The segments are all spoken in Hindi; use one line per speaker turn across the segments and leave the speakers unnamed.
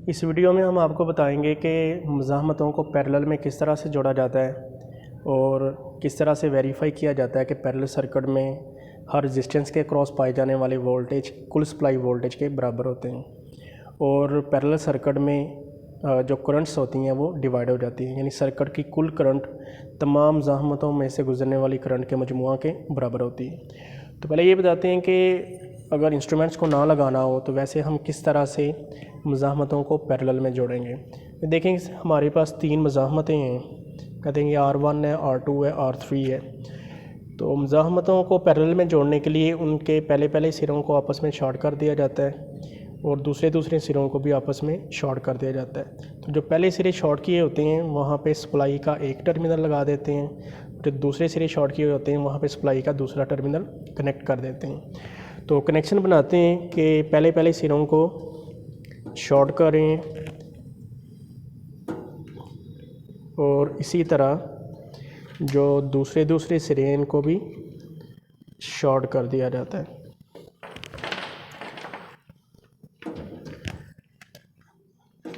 इस वीडियो में हम आपको बताएंगे कि मज़ाहमतों को पैरेलल में किस तरह से जोड़ा जाता है और किस तरह से वेरीफाई किया जाता है कि पैरेलल सर्किट में हर रेजिस्टेंस के क्रॉस पाए जाने वाले वोल्टेज कुल सप्लाई वोल्टेज के बराबर होते हैं और पैरेलल सर्किट में जो करंट्स होती हैं वो डिवाइड हो जाती हैं, यानी सर्किट की कुल करंट तमाम मज़ाहमतों में से गुजरने वाली करंट के मजमुआ के बराबर होती है। तो पहले ये बताते हैं कि अगर इंस्ट्रूमेंट्स को ना लगाना हो तो वैसे हम किस तरह से मज़ाहमतों को पैरेलल में जोड़ेंगे। देखेंगे हमारे पास 3 मज़ाहमतें हैं, कहते हैं R1 है, R2 है, R3 है। तो मज़ाहमतों को पैरेलल में जोड़ने के लिए उनके पहले सिरों को आपस में शॉर्ट कर दिया जाता है और दूसरे सिरों को भी आपस में शॉर्ट कर दिया जाता है। तो जो पहले सिरे शॉर्ट किए होते हैं वहाँ पे सप्लाई का एक टर्मिनल लगा देते हैं, जो दूसरे सिरे शॉर्ट किए होते हैं वहाँ पे सप्लाई का दूसरा टर्मिनल कनेक्ट कर देते हैं। तो कनेक्शन बनाते हैं कि पहले सिरों को शॉर्ट करें और इसी तरह जो दूसरे सिरे हैं इनको भी शॉर्ट कर दिया जाता है।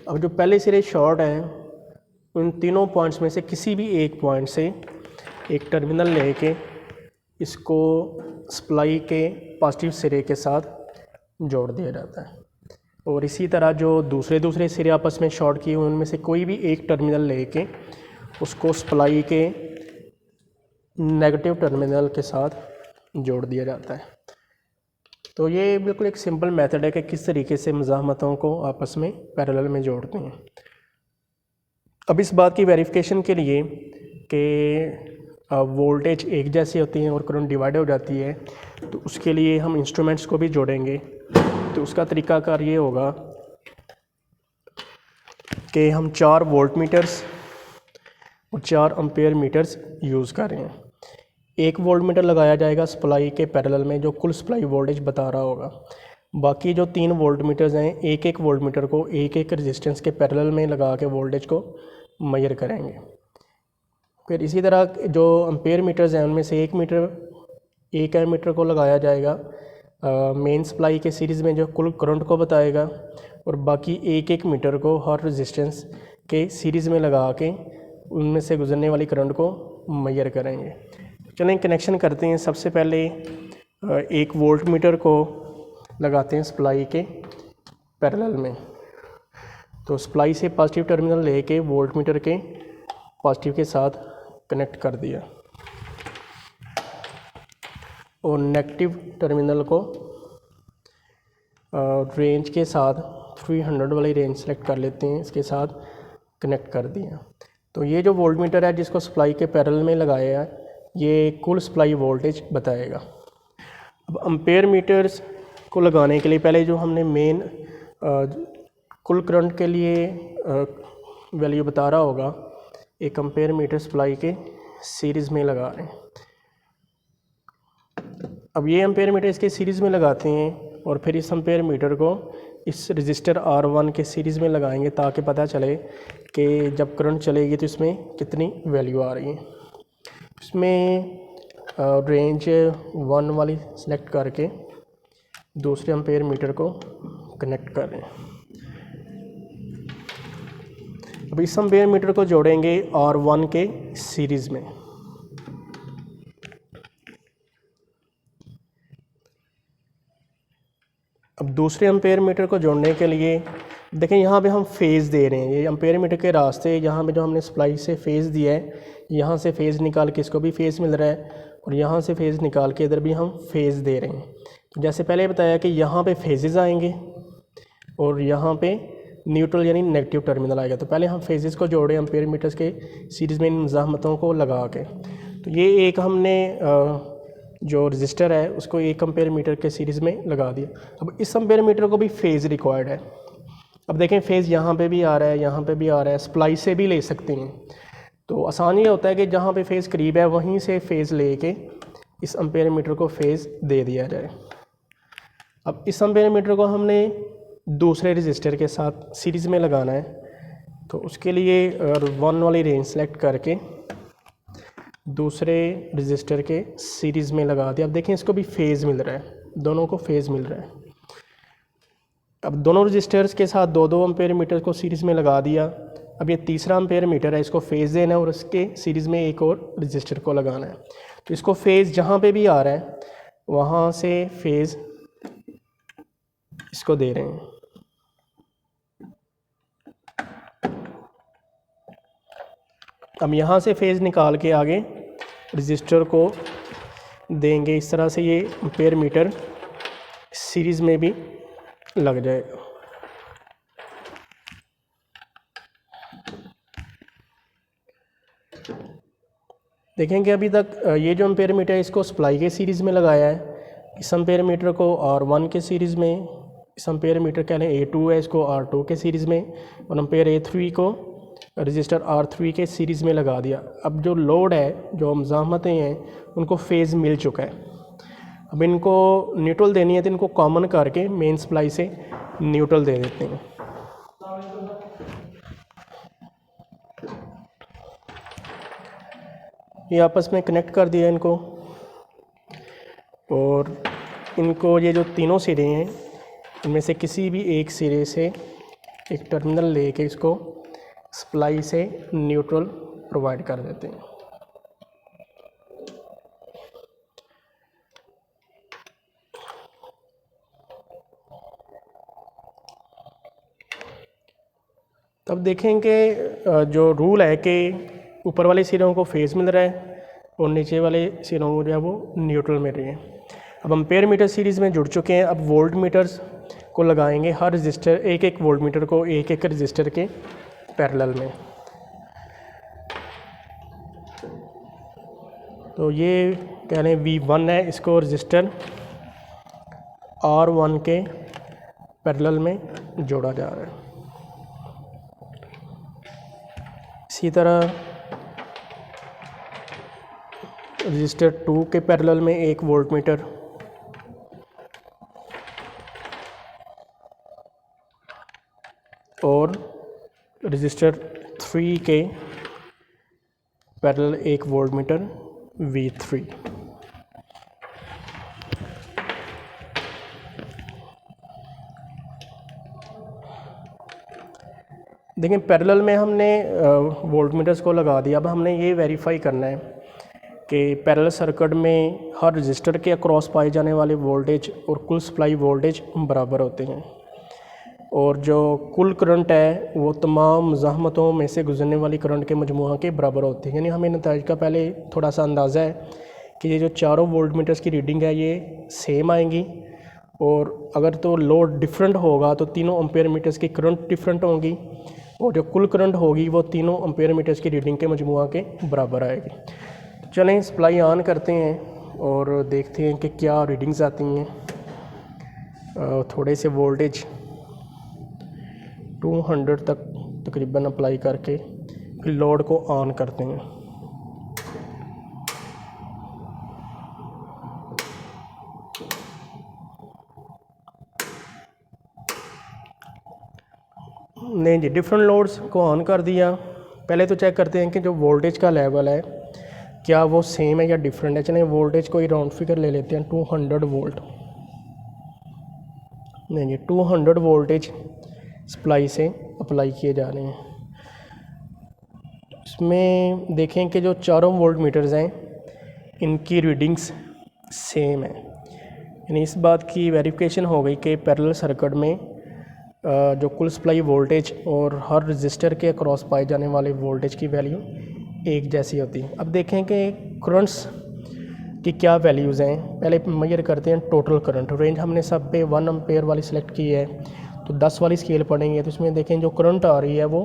अब जो पहले सिरे शॉर्ट हैं उन तीनों पॉइंट्स में से किसी भी एक पॉइंट से एक टर्मिनल लेके इसको सप्लाई के पॉजिटिव सिरे के साथ जोड़ दिया जाता है और इसी तरह जो दूसरे सिरे आपस में शॉर्ट किए उनमें से कोई भी एक टर्मिनल लेके उसको सप्लाई के नेगेटिव टर्मिनल के साथ जोड़ दिया जाता है। तो ये बिल्कुल एक सिंपल मेथड है कि किस तरीके से मज़ाहमतों को आपस में पैरेलल में जोड़ते हैं। अब इस बात की वेरिफिकेशन के लिए कि वोल्टेज एक जैसी होती हैं और करंट डिवाइड हो जाती है, तो उसके लिए हम इंस्ट्रूमेंट्स को भी जोड़ेंगे। तो उसका तरीकाकार ये होगा कि हम 4 वोल्ट मीटर्स और 4 एम्पेयर मीटर्स यूज़ कर रहे हैं। एक वोल्ट मीटर लगाया जाएगा सप्लाई के पैरेलल में जो कुल सप्लाई वोल्टेज बता रहा होगा। बाकी जो 3 वोल्ट मीटर्स हैं एक वोल्ट मीटर को एक रेजिस्टेंस के पैरेलल में लगा के वोल्टेज को मेजर करेंगे। फिर इसी तरह जो एम्पेयर मीटर्स हैं उनमें से एक एमीटर को लगाया जाएगा मेन सप्लाई के सीरीज़ में जो कुल करंट को बताएगा और बाकी एक मीटर को हर रेजिस्टेंस के सीरीज़ में लगा के उनमें से गुजरने वाली करंट को मेजर करेंगे। चलें कनेक्शन करते हैं। सबसे पहले 1 वोल्ट मीटर को लगाते हैं सप्लाई के पैरेलल में। तो सप्लाई से पॉजिटिव टर्मिनल लेके वोल्ट मीटर के पॉजिटिव के साथ कनेक्ट कर दिया और नेगेटिव टर्मिनल को रेंज के साथ 300 वाली रेंज सेलेक्ट कर लेते हैं, इसके साथ कनेक्ट कर दिया। तो ये जो वोल्ट मीटर है जिसको सप्लाई के पैरेलल में लगाया है ये कुल सप्लाई वोल्टेज बताएगा। अब एम्पेयर मीटर्स को लगाने के लिए पहले जो हमने मेन कुल करंट के लिए वैल्यू बता रहा होगा, एक एम्पेयर मीटर सप्लाई के सीरीज़ में लगा रहे हैं। अब ये एम्पेयर मीटर इसके सीरीज़ में लगाते हैं और फिर इस एम्पेयर मीटर को इस रजिस्टर R1 के सीरीज़ में लगाएंगे ताकि पता चले कि जब करंट चलेगी तो इसमें कितनी वैल्यू आ रही है। इसमें रेंज 1 वाली सेलेक्ट करके दूसरे एम्पेयर मीटर को कनेक्ट कर रहे हैं। अब इस एम्पेयर मीटर को जोड़ेंगे R1 के सीरीज़ में। अब दूसरे एम्पेयर मीटर को जोड़ने के लिए देखें यहाँ पे हम फेज़ दे रहे हैं। ये एम्पेयर मीटर के रास्ते यहाँ पे जो हमने सप्लाई से फेज़ दिया है, यहाँ से फेज़ निकाल के इसको भी फेज़ मिल रहा है और यहाँ से फेज़ निकाल के इधर भी हम फेज़ दे रहे हैं। तो जैसे पहले बताया कि यहाँ पे फेजेस आएंगे और यहाँ पे न्यूट्रल यानी नेगेटिव टर्मिनल आएगा। तो पहले हम फेजेस को जोड़े एम्पेयर मीटर्स के सीरीज़ में इन मज़ाहमतों को लगा के। तो ये एक हमने जो रजिस्टर है उसको 1 एम्पेयर मीटर के सीरीज़ में लगा दिया। अब इस एम्पेयर मीटर को भी फेज़ रिक्वायर्ड है। अब देखें फेज़ यहाँ पे भी आ रहा है, यहाँ पे भी आ रहा है, सप्लाई से भी ले सकते हैं। तो आसान ये होता है कि जहाँ पे फेज़ करीब है वहीं से फेज़ लेके इस एम्पेयर मीटर को फेज़ दे दिया जाए। अब इस एम्पेयर मीटर को हमने दूसरे रजिस्टर के साथ सीरीज़ में लगाना है, तो उसके लिए 1 वाली रेंज सेलेक्ट करके दूसरे रजिस्टर के सीरीज़ में लगा दिया। अब देखें इसको भी फेज़ मिल रहा है, दोनों को फेज़ मिल रहा है। अब दोनों रजिस्टर्स के साथ 2-2 एम्पेयर मीटर को सीरीज़ में लगा दिया। अब ये तीसरा एम्पेयर मीटर है, इसको फेज़ देना है और उसके सीरीज़ में एक और रजिस्टर को लगाना है। तो इसको फेज़ जहाँ पे भी आ रहा है वहाँ से फेज़ इसको दे रहे हैं। अब यहाँ से फेज़ निकाल के आगे रजिस्टर को देंगे। इस तरह से ये एम्पेयर मीटर सीरीज़ में भी लग जाएगा। देखेंगे अभी तक ये जो एम्पेयर मीटर है इसको सप्लाई के सीरीज़ में लगाया है, इस एम्पेयर मीटर को R1 के सीरीज़ में, इस एम्पेयर मीटर कह लें A2 है, इसको R2 के सीरीज़ में, और एम्पेयर A3 को रजिस्टर R3 के सीरीज़ में लगा दिया। अब जो लोड है, जो मज़ाहमतें हैं, उनको फेज़ मिल चुका है। अब इनको न्यूट्रल देनी है तो इनको कॉमन करके मेन सप्लाई से न्यूट्रल दे देते हैं। ये आपस में कनेक्ट कर दिया इनको, और इनको ये जो तीनों सिरे हैं इनमें से किसी भी एक सिरे से एक टर्मिनल लेके इसको सप्लाई से न्यूट्रल प्रोवाइड कर देते हैं। तब देखेंगे जो रूल है कि ऊपर वाले सिरों को फेज़ मिल रहा है और नीचे वाले सिरों को जो है वो न्यूट्रल मिल रही है। अब एम्पेयर मीटर सीरीज़ में जुड़ चुके हैं। अब वोल्ट मीटर्स को लगाएंगे, हर रजिस्टर एक एक वोल्ट मीटर को एक एक रजिस्टर के पैरेलल में। तो ये कह लें V1 है, इसको रजिस्टर R1 के पैरेलल में जोड़ा जा रहा है। इसी तरह रजिस्टर 2 के पैरेलल में एक वोल्ट मीटर, और रजिस्टर 3 के पैरेलल एक वोल्ट मीटर V3। देखिए पैरेलल में हमने वोल्ट मीटर्स को लगा दिया। अब हमने ये वेरीफाई करना है कि पैरेलल सर्किट में हर रजिस्टर के अक्रॉस पाए जाने वाले वोल्टेज और कुल सप्लाई वोल्टेज बराबर होते हैं, और जो कुल करंट है वो तमाम मज़ाहमतों में से गुजरने वाली करंट के मजमूआ के बराबर होते हैं। यानी हमें नताइज का पहले थोड़ा सा अंदाज़ा है कि ये जो चारों वोल्ट मीटर्स की रीडिंग है ये सेम आएंगी, और अगर तो लोड डिफरेंट होगा तो तीनों एम्पेयर मीटर्स की करंट डिफरेंट होंगी, और जो कुल करंट होगी वो तीनों एम्पेयर मीटर्स की रीडिंग के मजमूआ के बराबर आएगी। तो चलें सप्लाई ऑन करते हैं और देखते हैं कि क्या रीडिंग्स आती हैं। थोड़े से वोल्टेज 200 तक तकरीबन अप्लाई करके फिर लोड को ऑन करते हैं। नहीं जी, डिफरेंट लोड्स को ऑन कर दिया। पहले तो चेक करते हैं कि जो वोल्टेज का लेवल है क्या वो सेम है या डिफरेंट है। चलें वोल्टेज को ही राउंड फिगर ले लेते हैं, 200 वोल्ट। नहीं जी, 200 वोल्टेज सप्लाई से अप्लाई किए जा रहे हैं। इसमें देखें कि जो चारों वोल्ट मीटर्स हैं इनकी रीडिंग्स सेम है, यानी इस बात की वेरिफिकेशन हो गई कि पैरेलल सर्किट में जो कुल सप्लाई वोल्टेज और हर रजिस्टर के अक्रॉस पाए जाने वाले वोल्टेज की वैल्यू एक जैसी होती है। अब देखें कि करंट्स की क्या वैल्यूज़ हैं। पहले मेजर करते हैं टोटल करंट। रेंज हमने सब पे 1 एम्पेयर वाली सिलेक्ट की है, तो 10 वाली स्केल पढ़ेंगे तो इसमें देखें जो करंट आ रही है वो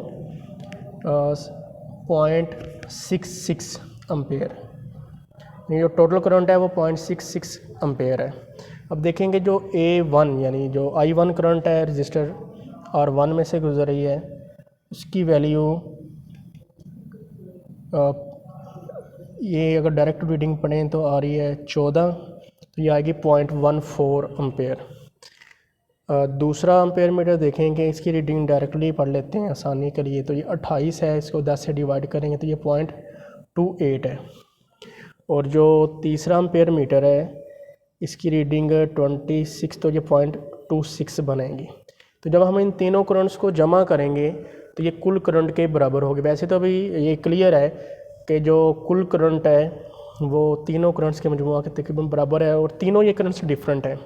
0.66 एम्पेयर, ये जो टोटल करंट है वो 0.66 एम्पेयर है। अब देखेंगे जो A1 यानी जो I1 करंट है रजिस्टर R1 में से गुजर रही है, उसकी वैल्यू ये अगर डायरेक्ट रीडिंग पढ़ें तो आ रही है 14, तो ये आएगी 0.14 एम्पेयर। दूसरा एम्पेयर मीटर देखेंगे, इसकी रीडिंग डायरेक्टली पढ़ लेते हैं आसानी के लिए। तो ये 28 है, इसको 10 से डिवाइड करेंगे तो ये 0.28 है। और जो तीसरा एम्पेयर मीटर है इसकी रीडिंग 26, तो ये 0.26 बनेगी। तो जब हम इन तीनों करंट्स को जमा करेंगे तो ये कुल करंट के बराबर होगी। वैसे तो अभी ये क्लियर है कि जो कुल करंट है वो तीनों करंट्स के मजमूआ के तकरीबन बराबर है और तीनों ये करंट्स डिफरेंट है।